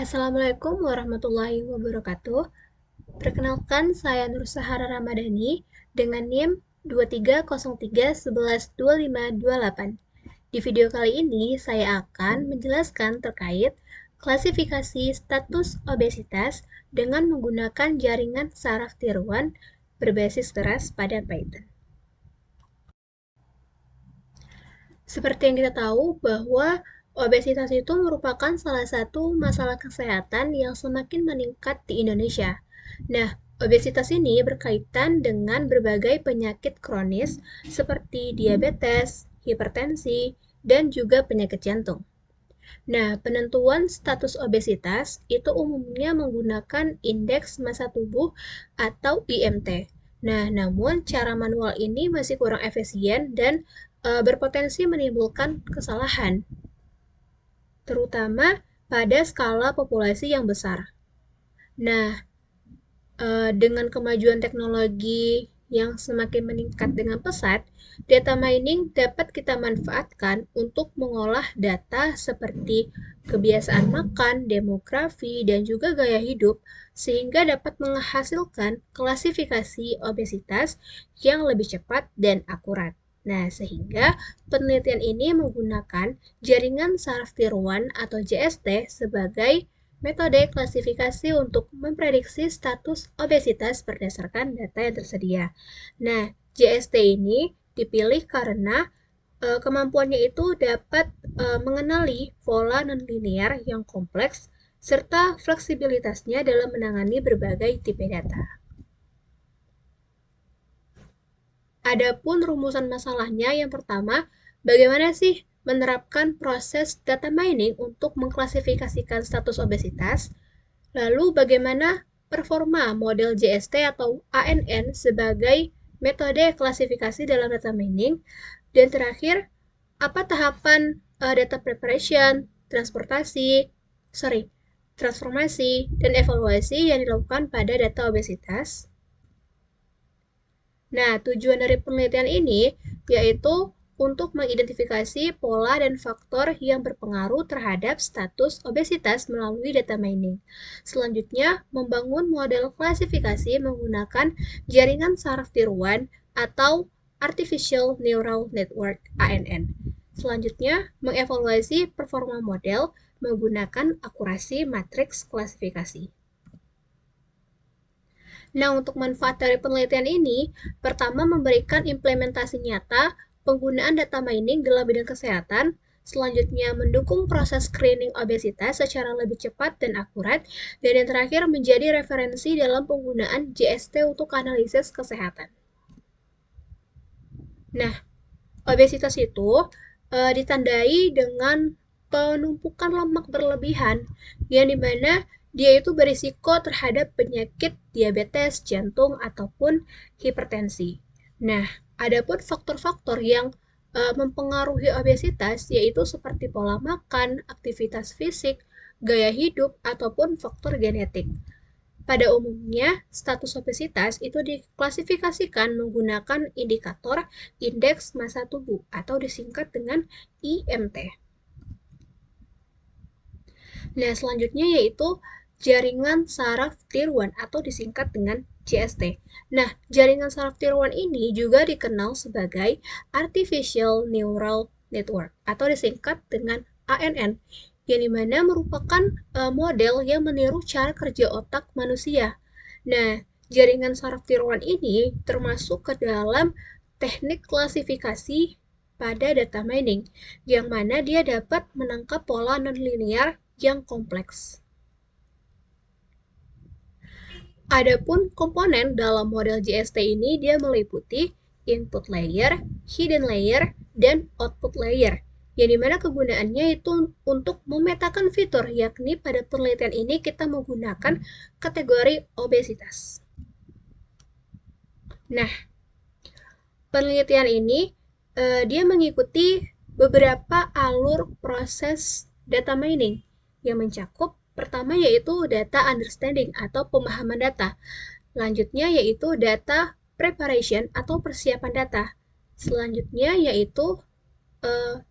Assalamualaikum warahmatullahi wabarakatuh. Perkenalkan, saya Nur Sahara Ramadhani dengan NIM 2303112528. Di video kali ini, saya akan menjelaskan terkait klasifikasi status obesitas dengan menggunakan jaringan saraf tiruan berbasis keras pada Python. Seperti yang kita tahu bahwa obesitas itu merupakan salah satu masalah kesehatan yang semakin meningkat di Indonesia. Nah, obesitas ini berkaitan dengan berbagai penyakit kronis seperti diabetes, hipertensi, dan juga penyakit jantung. Nah, penentuan status obesitas itu umumnya menggunakan indeks massa tubuh atau IMT. Nah, namun cara manual ini masih kurang efisien dan berpotensi menimbulkan kesalahan, terutama pada skala populasi yang besar. Nah, dengan kemajuan teknologi yang semakin meningkat dengan pesat, data mining dapat kita manfaatkan untuk mengolah data seperti kebiasaan makan, demografi, dan juga gaya hidup, sehingga dapat menghasilkan klasifikasi obesitas yang lebih cepat dan akurat. Nah, sehingga penelitian ini menggunakan jaringan saraf tiruan atau JST sebagai metode klasifikasi untuk memprediksi status obesitas berdasarkan data yang tersedia. Nah, JST ini dipilih karena kemampuannya itu dapat mengenali pola nonlinear yang kompleks serta fleksibilitasnya dalam menangani berbagai tipe data. Adapun rumusan masalahnya yang pertama, bagaimana sih menerapkan proses data mining untuk mengklasifikasikan status obesitas? Lalu bagaimana performa model JST atau ANN sebagai metode klasifikasi dalam data mining? Dan terakhir, apa tahapan data preparation, transformasi, dan evaluasi yang dilakukan pada data obesitas? Nah, tujuan dari penelitian ini yaitu untuk mengidentifikasi pola dan faktor yang berpengaruh terhadap status obesitas melalui data mining. Selanjutnya, membangun model klasifikasi menggunakan jaringan saraf tiruan atau Artificial Neural Network (ANN). Selanjutnya, mengevaluasi performa model menggunakan akurasi matriks klasifikasi. Nah, untuk manfaat dari penelitian ini, pertama memberikan implementasi nyata penggunaan data mining dalam bidang kesehatan, selanjutnya mendukung proses screening obesitas secara lebih cepat dan akurat, dan yang terakhir menjadi referensi dalam penggunaan JST untuk analisis kesehatan. Nah, obesitas itu ditandai dengan penumpukan lemak berlebihan yang dimana dia itu berisiko terhadap penyakit diabetes, jantung, ataupun hipertensi. Nah, adapun faktor-faktor yang mempengaruhi obesitas yaitu seperti pola makan, aktivitas fisik, gaya hidup, ataupun faktor genetik. Pada umumnya, status obesitas itu diklasifikasikan menggunakan indikator indeks massa tubuh atau disingkat dengan IMT. Nah, selanjutnya yaitu jaringan saraf tiruan atau disingkat dengan JST. Nah, jaringan saraf tiruan ini juga dikenal sebagai Artificial Neural Network atau disingkat dengan ANN, yang dimana merupakan model yang meniru cara kerja otak manusia. Nah, jaringan saraf tiruan ini termasuk ke dalam teknik klasifikasi pada data mining, yang mana dia dapat menangkap pola nonlinear yang kompleks. Adapun komponen dalam model JST ini dia meliputi input layer, hidden layer, dan output layer, yang dimana kegunaannya itu untuk memetakan fitur, yakni pada penelitian ini kita menggunakan kategori obesitas. Nah, penelitian ini dia mengikuti beberapa alur proses data mining yang mencakup pertama yaitu data understanding atau pemahaman data. Selanjutnya yaitu data preparation atau persiapan data. Selanjutnya yaitu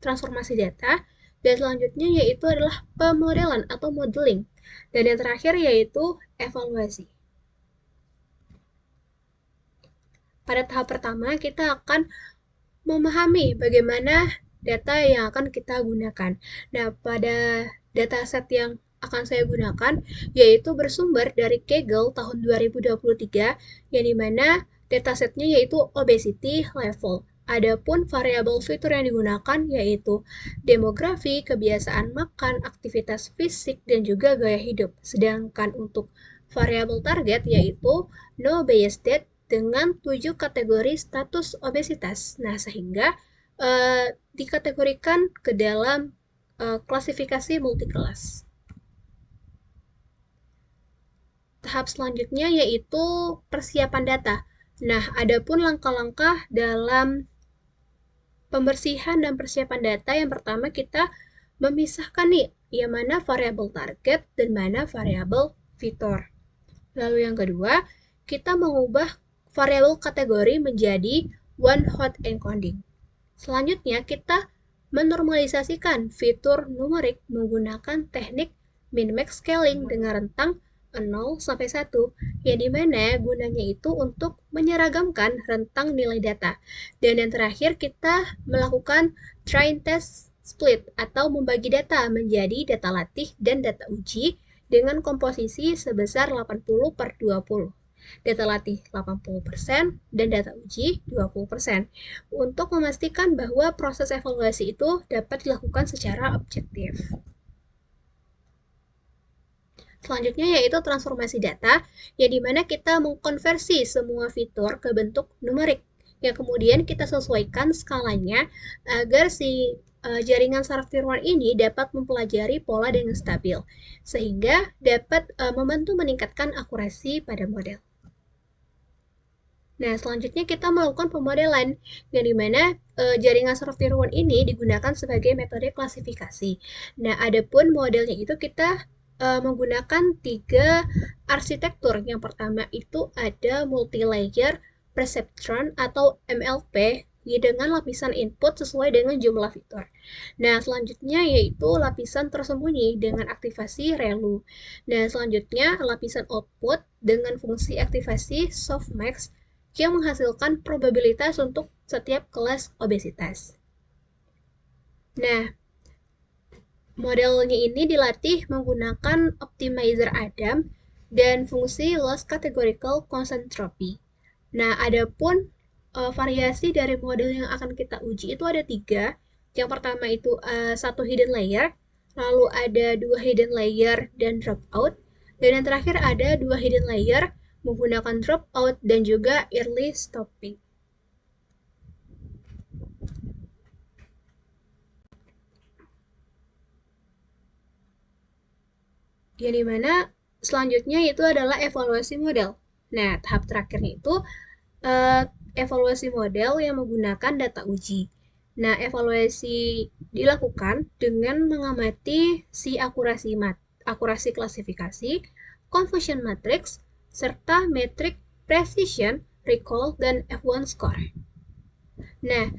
transformasi data. Dan selanjutnya yaitu adalah pemodelan atau modeling. Dan yang terakhir yaitu evaluasi. Pada tahap pertama, kita akan memahami bagaimana data yang akan kita gunakan. Nah, pada dataset yang akan saya gunakan yaitu bersumber dari Kaggle tahun 2023 yang dimana datasetnya yaitu obesity level. Adapun variabel fitur yang digunakan yaitu demografi, kebiasaan makan, aktivitas fisik, dan juga gaya hidup. Sedangkan untuk variabel target yaitu no bias state dengan 7 kategori status obesitas. Nah, sehingga dikategorikan ke dalam klasifikasi multikelas. Tahap selanjutnya yaitu persiapan data. Nah, adapun langkah-langkah dalam pembersihan dan persiapan data, yang pertama kita memisahkan nih, yang mana variabel target dan mana variabel fitur. Lalu yang kedua, kita mengubah variabel kategori menjadi one hot encoding. Selanjutnya, kita menormalisasikan fitur numerik menggunakan teknik min-max scaling dengan rentang 0 sampai 1, yang dimana gunanya itu untuk menyeragamkan rentang nilai data. Dan yang terakhir, kita melakukan train test split atau membagi data menjadi data latih dan data uji dengan komposisi sebesar 80/20. Data latih 80% dan data uji 20%, untuk memastikan bahwa proses evaluasi itu dapat dilakukan secara objektif. Selanjutnya yaitu transformasi data, yang dimana kita mengkonversi semua fitur ke bentuk numerik, yang kemudian kita sesuaikan skalanya agar si jaringan saraf tiruan ini dapat mempelajari pola dengan stabil, sehingga dapat membantu meningkatkan akurasi pada model. Nah, selanjutnya kita melakukan pemodelan, yang dimana jaringan saraf tiruan ini digunakan sebagai metode klasifikasi. Nah, adapun modelnya itu kita menggunakan 3 arsitektur. Yang pertama itu ada multi-layer perceptron atau MLP dengan lapisan input sesuai dengan jumlah fitur. Nah, selanjutnya yaitu lapisan tersembunyi dengan aktivasi ReLU. Nah, selanjutnya lapisan output dengan fungsi aktivasi softmax yang menghasilkan probabilitas untuk setiap kelas obesitas. Nah, modelnya ini dilatih menggunakan optimizer Adam dan fungsi loss categorical concentropy. Nah, adapun variasi dari model yang akan kita uji itu ada 3. Yang pertama itu 1 hidden layer, lalu ada 2 hidden layer dan dropout, dan yang terakhir ada 2 hidden layer menggunakan dropout dan juga early stopping. Yang dimana selanjutnya itu adalah evaluasi model. Nah, tahap terakhirnya itu evaluasi model yang menggunakan data uji. Nah, evaluasi dilakukan dengan mengamati si akurasi klasifikasi, confusion matrix, serta metrik precision, recall, dan F1 score. Nah,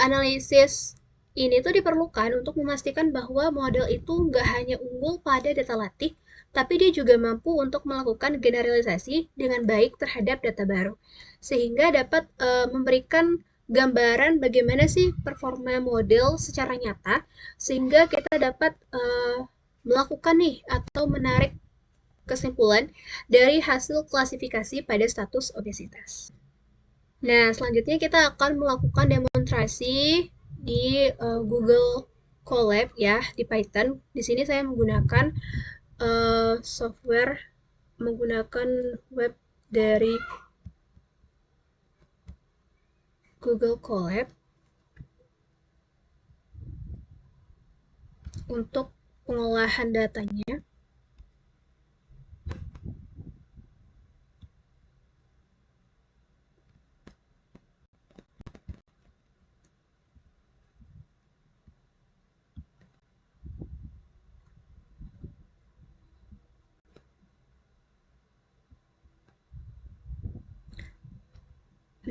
analisis ini tuh diperlukan untuk memastikan bahwa model itu nggak hanya unggul pada data latih, tapi dia juga mampu untuk melakukan generalisasi dengan baik terhadap data baru, sehingga dapat memberikan gambaran bagaimana sih performa model secara nyata, sehingga kita dapat melakukan nih atau menarik kesimpulan dari hasil klasifikasi pada status obesitas. Nah, selanjutnya kita akan melakukan demonstrasi di Google Colab ya, di Python. Di sini saya menggunakan software menggunakan web dari Google Colab untuk pengolahan datanya.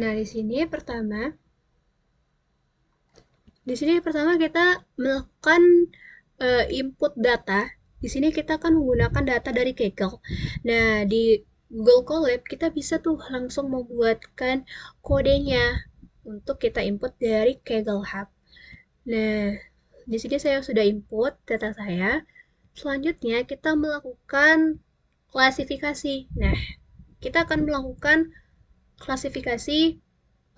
Nah, di sini pertama kita melakukan input data Di sini kita akan menggunakan data dari Kaggle. Nah, di Google Colab kita bisa tuh langsung membuatkan kodenya untuk kita input dari Kaggle Hub. Nah, di sini saya sudah input data saya. Selanjutnya kita melakukan klasifikasi. Nah, kita akan melakukan klasifikasi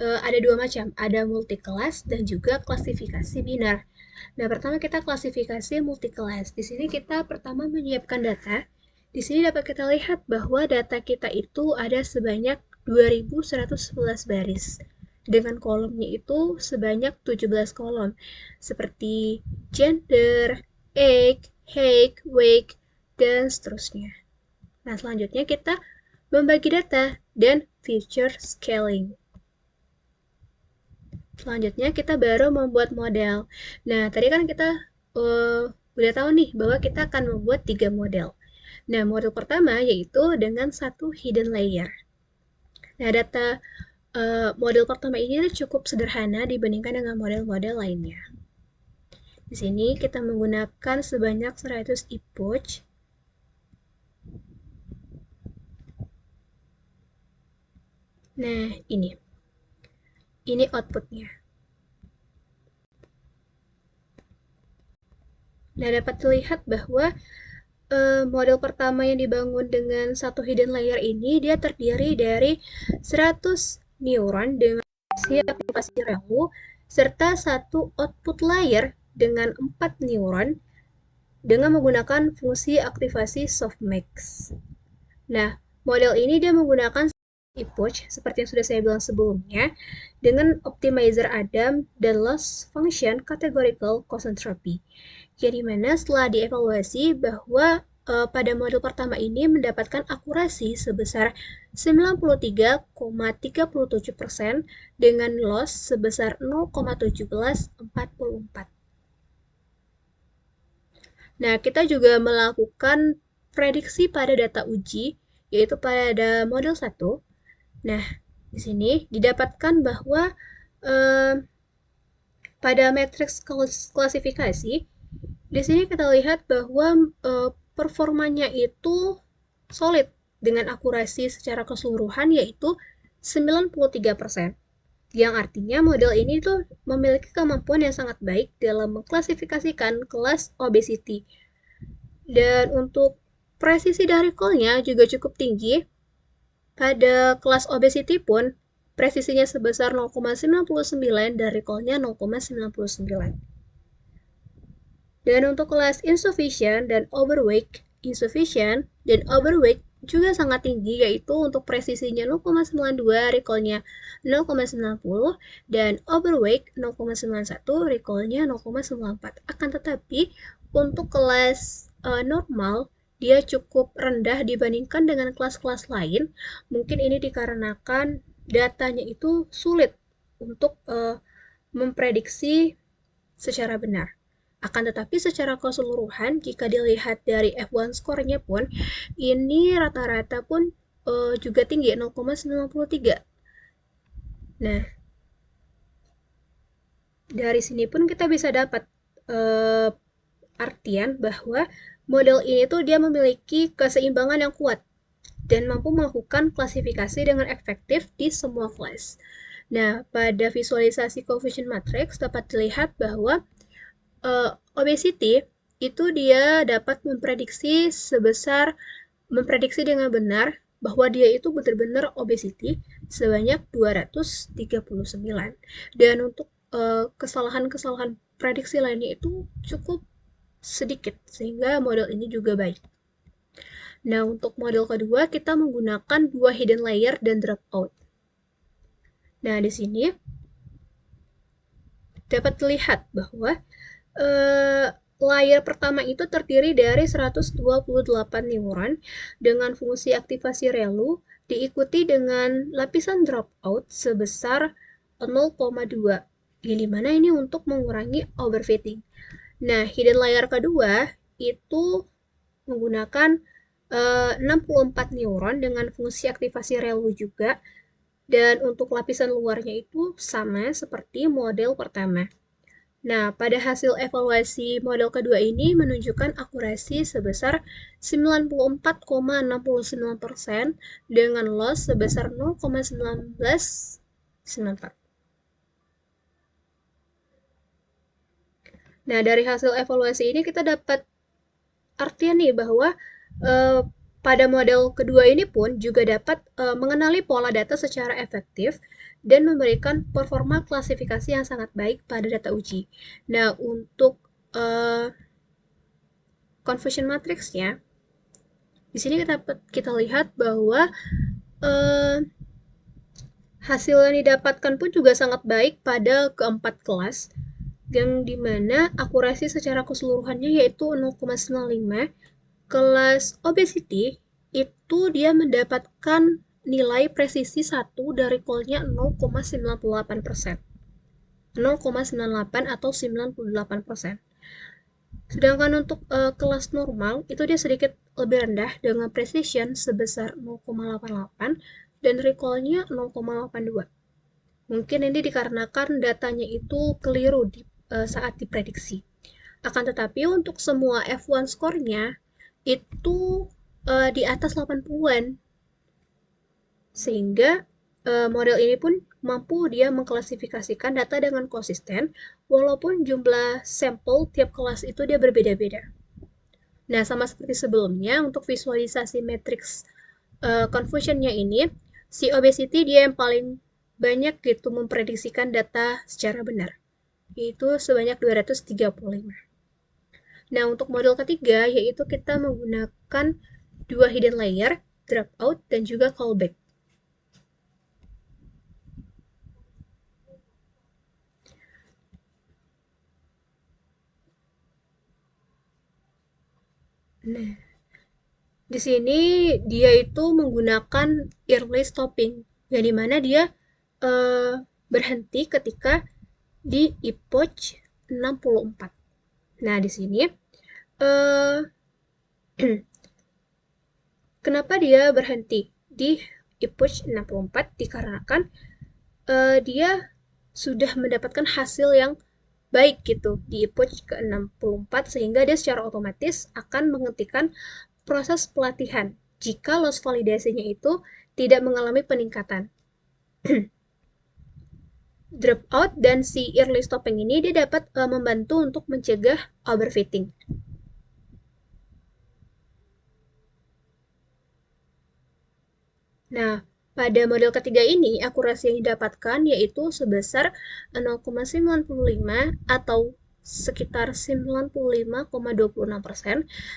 ada dua macam, ada multi kelas dan juga klasifikasi binar. Nah, pertama kita klasifikasi multi kelas. Di sini kita pertama menyiapkan data. Di sini dapat kita lihat bahwa data kita itu ada sebanyak 2111 baris. Dengan kolomnya itu sebanyak 17 kolom. Seperti gender, age, height, weight, dan seterusnya. Nah, selanjutnya kita membagi data dan feature scaling. Selanjutnya kita baru membuat model. Nah, tadi kan kita udah tahu nih bahwa kita akan membuat 3 model. Nah, model pertama yaitu dengan satu hidden layer. Nah, data model pertama ini cukup sederhana dibandingkan dengan model-model lainnya. Di sini kita menggunakan sebanyak 100 epoch. Nah, ini outputnya. Nah, dapat terlihat bahwa model pertama yang dibangun dengan satu hidden layer ini, dia terdiri dari 100 neuron dengan aktivasi relu, serta satu output layer dengan 4 neuron dengan menggunakan fungsi aktivasi softmax. Nah, model ini dia menggunakan epoch seperti yang sudah saya bilang sebelumnya dengan optimizer Adam dan loss function categorical concentropy. Jadi mana setelah dievaluasi bahwa pada model pertama ini mendapatkan akurasi sebesar 93,37% dengan loss sebesar 0,1744. Nah, kita juga melakukan prediksi pada data uji, yaitu pada model 1. Nah, di sini didapatkan bahwa pada matriks klasifikasi, di sini kita lihat bahwa performanya itu solid dengan akurasi secara keseluruhan yaitu 93%. Yang artinya model ini tuh memiliki kemampuan yang sangat baik dalam mengklasifikasikan kelas obesity. Dan untuk presisi dari recall-nya juga cukup tinggi. Pada kelas obesity pun presisinya sebesar 0,99 dan recall-nya 0,99. Dan untuk kelas insufficient dan overweight, insufficient dan overweight juga sangat tinggi, yaitu untuk presisinya 0,92, recall-nya 0,90, dan overweight 0,91, recall-nya 0,94. Akan tetapi, untuk kelas normal, dia cukup rendah dibandingkan dengan kelas-kelas lain. Mungkin ini dikarenakan datanya itu sulit untuk memprediksi secara benar. Akan tetapi secara keseluruhan, jika dilihat dari F1 skornya pun, ini rata-rata pun juga tinggi, 0,93. Nah, dari sini pun kita bisa dapat artian bahwa model ini tuh dia memiliki keseimbangan yang kuat dan mampu melakukan klasifikasi dengan efektif di semua kelas. Nah, pada visualisasi coefficient matrix dapat dilihat bahwa obesity itu dia dapat memprediksi dengan benar bahwa dia itu benar-benar obesity sebanyak 239. Dan untuk kesalahan-kesalahan prediksi lainnya itu cukup sedikit, sehingga model ini juga baik. Nah, untuk model kedua kita menggunakan 2 hidden layer dan dropout. Nah, di sini dapat terlihat bahwa layer pertama itu terdiri dari 128 neuron dengan fungsi aktivasi relu diikuti dengan lapisan dropout sebesar 0,2, di mana ini untuk mengurangi overfitting. Nah, hidden layer kedua itu menggunakan 64 neuron dengan fungsi aktivasi relu juga, dan untuk lapisan luarnya itu sama seperti model pertama. Nah, pada hasil evaluasi model kedua ini menunjukkan akurasi sebesar 94,69% dengan loss sebesar 0,1994. Nah, dari hasil evaluasi ini kita dapat artian nih bahwa eh, pada model kedua ini pun juga dapat mengenali pola data secara efektif dan memberikan performa klasifikasi yang sangat baik pada data uji. Nah, untuk eh, confusion matrixnya, di sini kita lihat bahwa eh, hasil yang didapatkan pun juga sangat baik pada keempat kelas, yang dimana akurasi secara keseluruhannya yaitu 0,95. Kelas obesity itu dia mendapatkan nilai presisi 1 dari call-nya 0,98%. 0,98 atau 98%. Sedangkan untuk kelas normal itu dia sedikit lebih rendah dengan precision sebesar 0,88 dan recall-nya 0,82. Mungkin ini dikarenakan datanya itu keliru saat diprediksi. Akan tetapi untuk semua F1 score-nya itu di atas 80-an. Sehingga model ini pun mampu dia mengklasifikasikan data dengan konsisten walaupun jumlah sampel tiap kelas itu dia berbeda-beda. Nah, sama seperti sebelumnya untuk visualisasi matriks confusion-nya ini, si obesity dia yang paling banyak gitu memprediksikan data secara benar, yaitu sebanyak 235. Nah, untuk model ketiga, yaitu kita menggunakan dua hidden layer, dropout, dan juga callback. Nah, di sini dia itu menggunakan early stopping, yang dimana dia eh, berhenti ketika di epoch 64. Nah, di sini eh, kenapa dia berhenti di epoch 64? Dikarenakan dia sudah mendapatkan hasil yang baik gitu di epoch ke-64 sehingga dia secara otomatis akan menghentikan proses pelatihan jika loss validasinya itu tidak mengalami peningkatan. Dropout dan si early stopping ini dia dapat membantu untuk mencegah overfitting. Nah, pada model ketiga ini, akurasi yang didapatkan yaitu sebesar 0,95 atau sekitar 95,26%,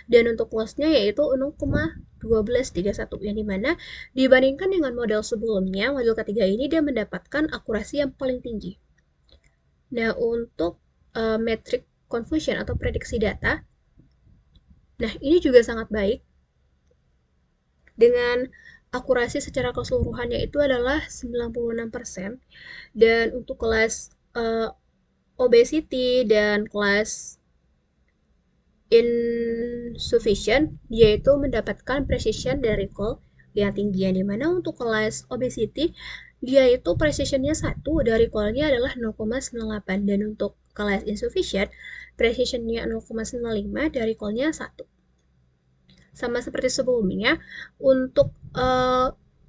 dan untuk lossnya yaitu 0,1231, yang dimana dibandingkan dengan model sebelumnya, model ketiga ini dia mendapatkan akurasi yang paling tinggi. Nah, untuk metric confusion atau prediksi data, nah ini juga sangat baik dengan akurasi secara keseluruhannya itu adalah 96%, dan untuk kelas obesity dan kelas insufficient yaitu mendapatkan precision dari call yang tinggi, yang dimana untuk kelas obesity dia itu precisionnya 1 dari callnya adalah 0,98, dan untuk kelas insufficient precisionnya 0,95 dari callnya 1. Sama seperti sebelumnya, untuk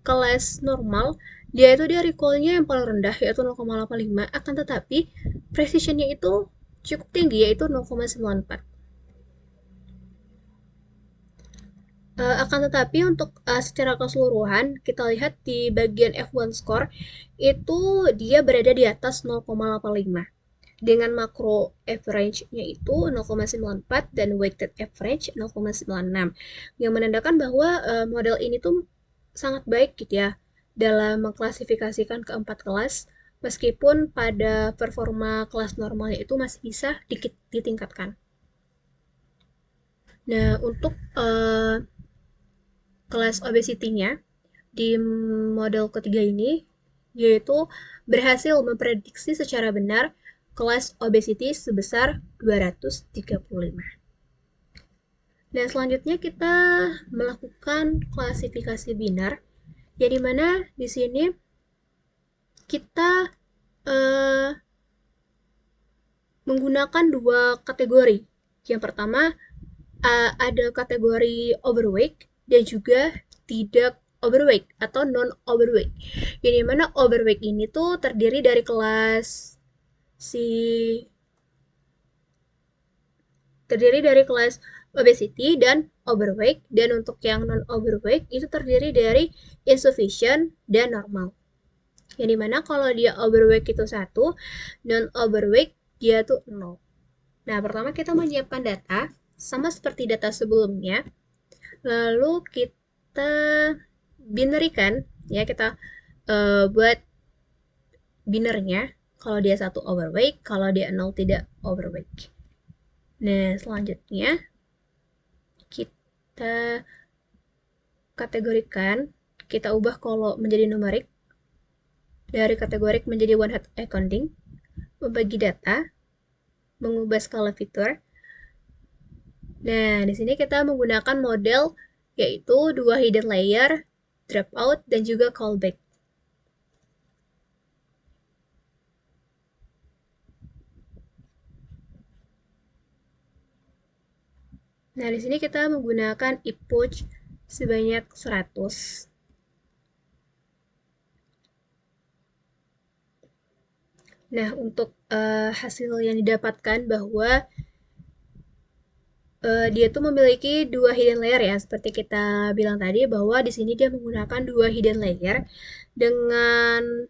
kelas normal dia itu dia recall-nya yang paling rendah yaitu 0,85, akan tetapi precision-nya itu cukup tinggi yaitu 0,94. Akan tetapi untuk secara keseluruhan kita lihat di bagian F1 score itu dia berada di atas 0,85 dengan makro average-nya itu 0,94 dan weighted average 0,96, yang menandakan bahwa model ini tuh sangat baik gitu ya dalam mengklasifikasikan keempat kelas, meskipun pada performa kelas normalnya itu masih bisa dikit ditingkatkan. Nah, untuk kelas obesity-nya di model ketiga ini yaitu berhasil memprediksi secara benar kelas obesity sebesar 235. Dan selanjutnya kita melakukan klasifikasi binar, yang dimana di sini kita menggunakan dua kategori. Yang pertama, ada kategori overweight dan juga tidak overweight atau non overweight. Yang dimana overweight ini tuh terdiri dari kelas si terdiri dari kelas obesity dan overweight, dan untuk yang non overweight itu terdiri dari insufficient dan normal. Yang dimana kalau dia overweight itu 1, non overweight dia tuh 0. Nah, pertama kita menyiapkan data sama seperti data sebelumnya, lalu kita binarikan, ya kita buat binernya, kalau dia 1 overweight, kalau dia 0 tidak overweight. Nah, selanjutnya kita kategorikan, kita ubah kalau menjadi numerik, dari kategorik menjadi one hot accounting, membagi data, mengubah skala fitur. Nah, di sini kita menggunakan model yaitu 2 hidden layer, dropout, dan juga callback. Nah, di sini kita menggunakan epoch sebanyak 100. Nah, untuk hasil yang didapatkan bahwa dia tuh memiliki 2 hidden layer, ya, seperti kita bilang tadi bahwa di sini dia menggunakan 2 hidden layer dengan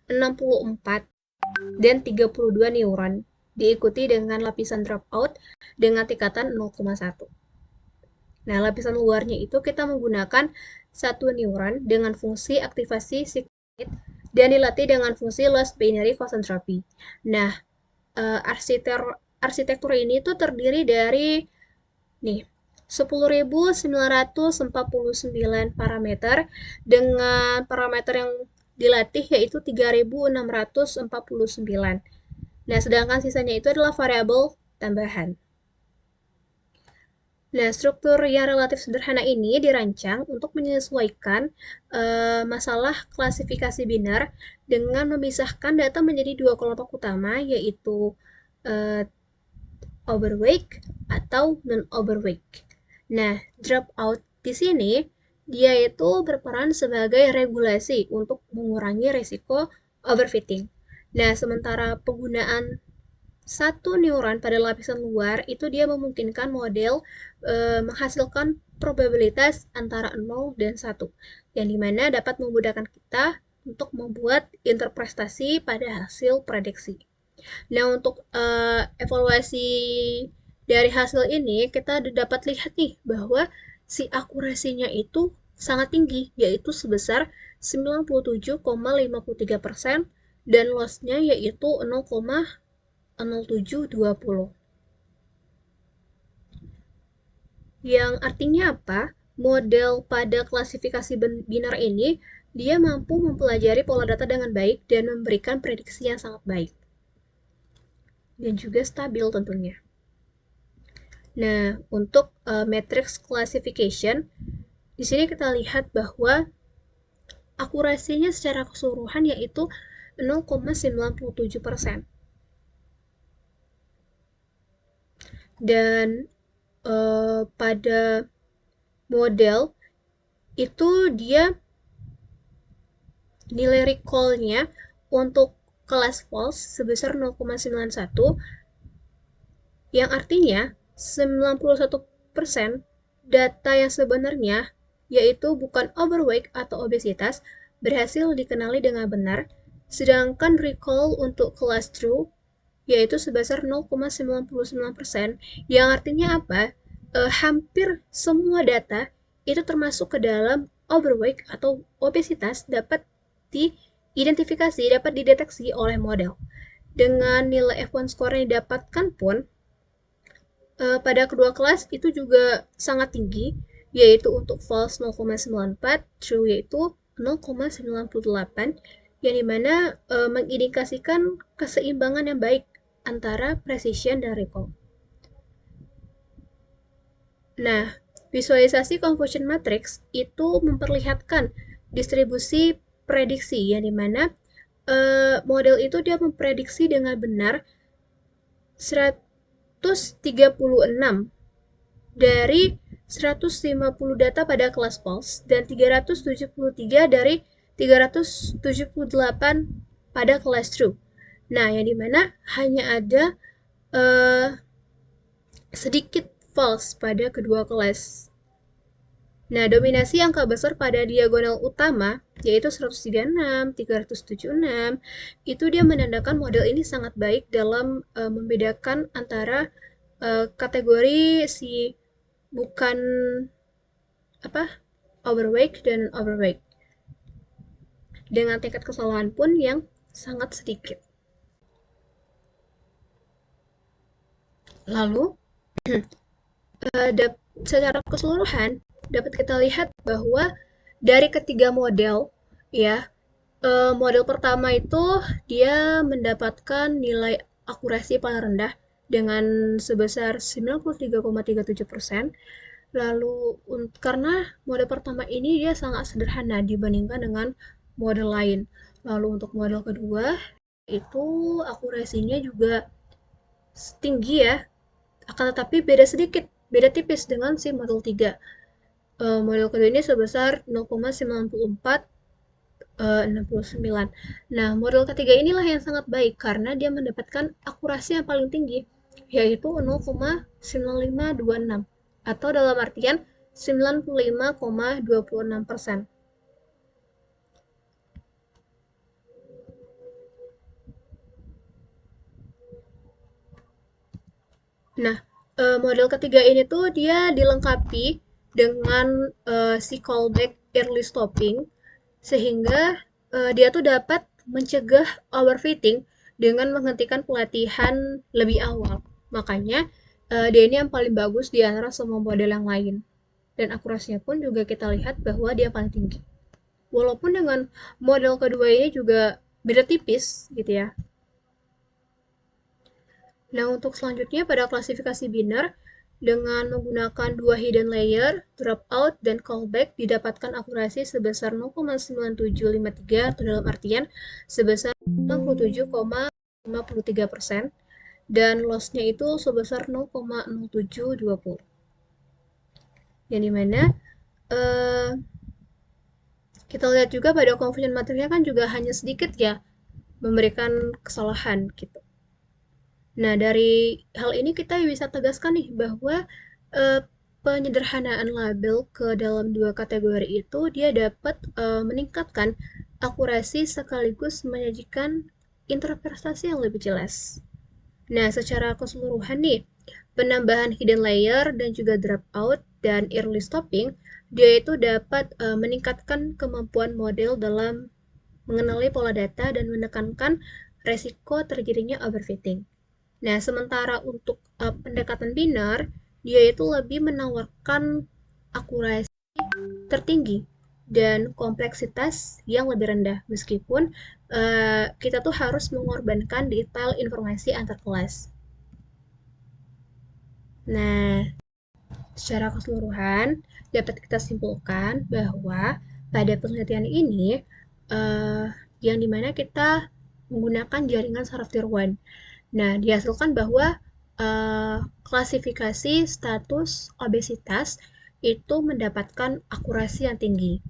64 dan 32 neuron, diikuti dengan lapisan dropout dengan tingkatan 0,1. Nah, lapisan luarnya itu kita menggunakan 1 neuron dengan fungsi aktivasi sigmoid dan dilatih dengan fungsi loss binary concentraphy. Nah, arsitektur ini tuh terdiri dari nih 10.949 parameter dengan parameter yang dilatih yaitu 3.649. Nah, sedangkan sisanya itu adalah variabel tambahan. Nah, struktur yang relatif sederhana ini dirancang untuk menyesuaikan masalah klasifikasi biner dengan memisahkan data menjadi 2 kelompok utama, yaitu overweight atau non-overweight. Nah, dropout di sini dia itu berperan sebagai regulasi untuk mengurangi risiko overfitting. Nah, sementara penggunaan 1 neuron pada lapisan luar itu dia memungkinkan model menghasilkan probabilitas antara 0 dan 1, yang dimana dapat memudahkan kita untuk membuat interpretasi pada hasil prediksi. Nah, untuk evaluasi dari hasil ini, kita dapat lihat nih bahwa si akurasinya itu sangat tinggi, yaitu sebesar 97,53% dan loss-nya yaitu 0,0720. Yang artinya apa? Model pada klasifikasi biner ini, dia mampu mempelajari pola data dengan baik dan memberikan prediksi yang sangat baik. Dan juga stabil tentunya. Nah, untuk matrix classification, di sini kita lihat bahwa akurasinya secara keseluruhan yaitu 0,97%. Dan pada model itu dia nilai recall-nya untuk kelas false sebesar 0,91, yang artinya 91% data yang sebenarnya, yaitu bukan overweight atau obesitas, berhasil dikenali dengan benar, sedangkan recall untuk kelas true yaitu sebesar 0,99%, yang artinya apa? Hampir semua data itu termasuk ke dalam overweight atau obesitas dapat diidentifikasi, dapat dideteksi oleh model. Dengan nilai F1 score yang didapatkan pun pada kedua kelas itu juga sangat tinggi, yaitu untuk false 0,94, true yaitu 0,98, yang dimana mengindikasikan keseimbangan yang baik antara precision dan recall. Nah, visualisasi confusion matrix itu memperlihatkan distribusi prediksi, yang dimana model itu dia memprediksi dengan benar 136 dari 150 data pada kelas Pulse dan 373 dari 378 pada kelas True. Nah, yang dimana hanya ada uh, sedikit false pada kedua kelas. Nah, dominasi angka besar pada diagonal utama, yaitu 136, 376, itu dia menandakan model ini sangat baik dalam membedakan antara kategori si bukan apa overweight dan overweight dengan tingkat kesalahan pun yang sangat sedikit. Lalu secara keseluruhan dapat kita lihat bahwa dari ketiga model ya, model pertama itu dia mendapatkan nilai akurasi paling rendah dengan sebesar 93,37%. Lalu karena model pertama ini dia sangat sederhana dibandingkan dengan model lain. Lalu untuk model kedua itu akurasinya juga tinggi ya, akan tetapi beda sedikit, beda tipis dengan si model 3. Model kedua ini sebesar 0,9469. Nah, model ketiga inilah yang sangat baik karena dia mendapatkan akurasi yang paling tinggi, yaitu 0,9526 atau dalam artian 95,26%. Nah, model ketiga ini tuh dia dilengkapi dengan si callback early stopping sehingga dia tuh dapat mencegah overfitting dengan menghentikan pelatihan lebih awal. Makanya dia ini yang paling bagus di antara semua model yang lain. Dan akurasinya pun juga kita lihat bahwa dia paling tinggi. Walaupun dengan model kedua ini juga beda tipis gitu ya. Nah, untuk selanjutnya pada klasifikasi binary, dengan menggunakan dua hidden layer, dropout, dan callback didapatkan akurasi sebesar 0,9753 atau dalam artian sebesar 67,53% dan lossnya itu sebesar 0,0720. Yang dimana kita lihat juga pada confusion material kan juga hanya sedikit ya memberikan kesalahan gitu. Nah, dari hal ini kita bisa tegaskan nih bahwa penyederhanaan label ke dalam dua kategori itu dia dapat meningkatkan akurasi sekaligus menyajikan interpretasi yang lebih jelas. Nah, secara keseluruhan nih, penambahan hidden layer dan juga dropout dan early stopping, dia itu dapat meningkatkan kemampuan model dalam mengenali pola data dan menekankan resiko terjadinya overfitting. Nah, sementara untuk pendekatan binar, dia itu lebih menawarkan akurasi tertinggi dan kompleksitas yang lebih rendah, meskipun kita tuh harus mengorbankan detail informasi antar kelas. Nah, secara keseluruhan dapat kita simpulkan bahwa pada penelitian ini yang dimana kita menggunakan jaringan saraf tier 1. Nah, dihasilkan bahwa klasifikasi status obesitas itu mendapatkan akurasi yang tinggi.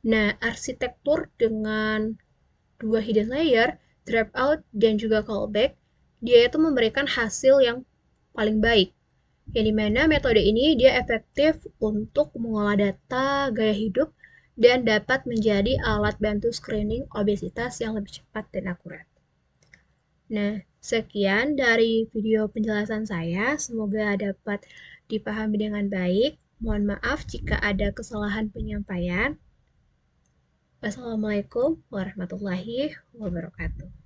Nah, arsitektur dengan dua hidden layer, dropout, dan juga callback, dia itu memberikan hasil yang paling baik. Yang dimana metode ini dia efektif untuk mengolah data gaya hidup dan dapat menjadi alat bantu screening obesitas yang lebih cepat dan akurat. Nah, sekian dari video penjelasan saya. Semoga dapat dipahami dengan baik. Mohon maaf jika ada kesalahan penyampaian. Wassalamualaikum warahmatullahi wabarakatuh.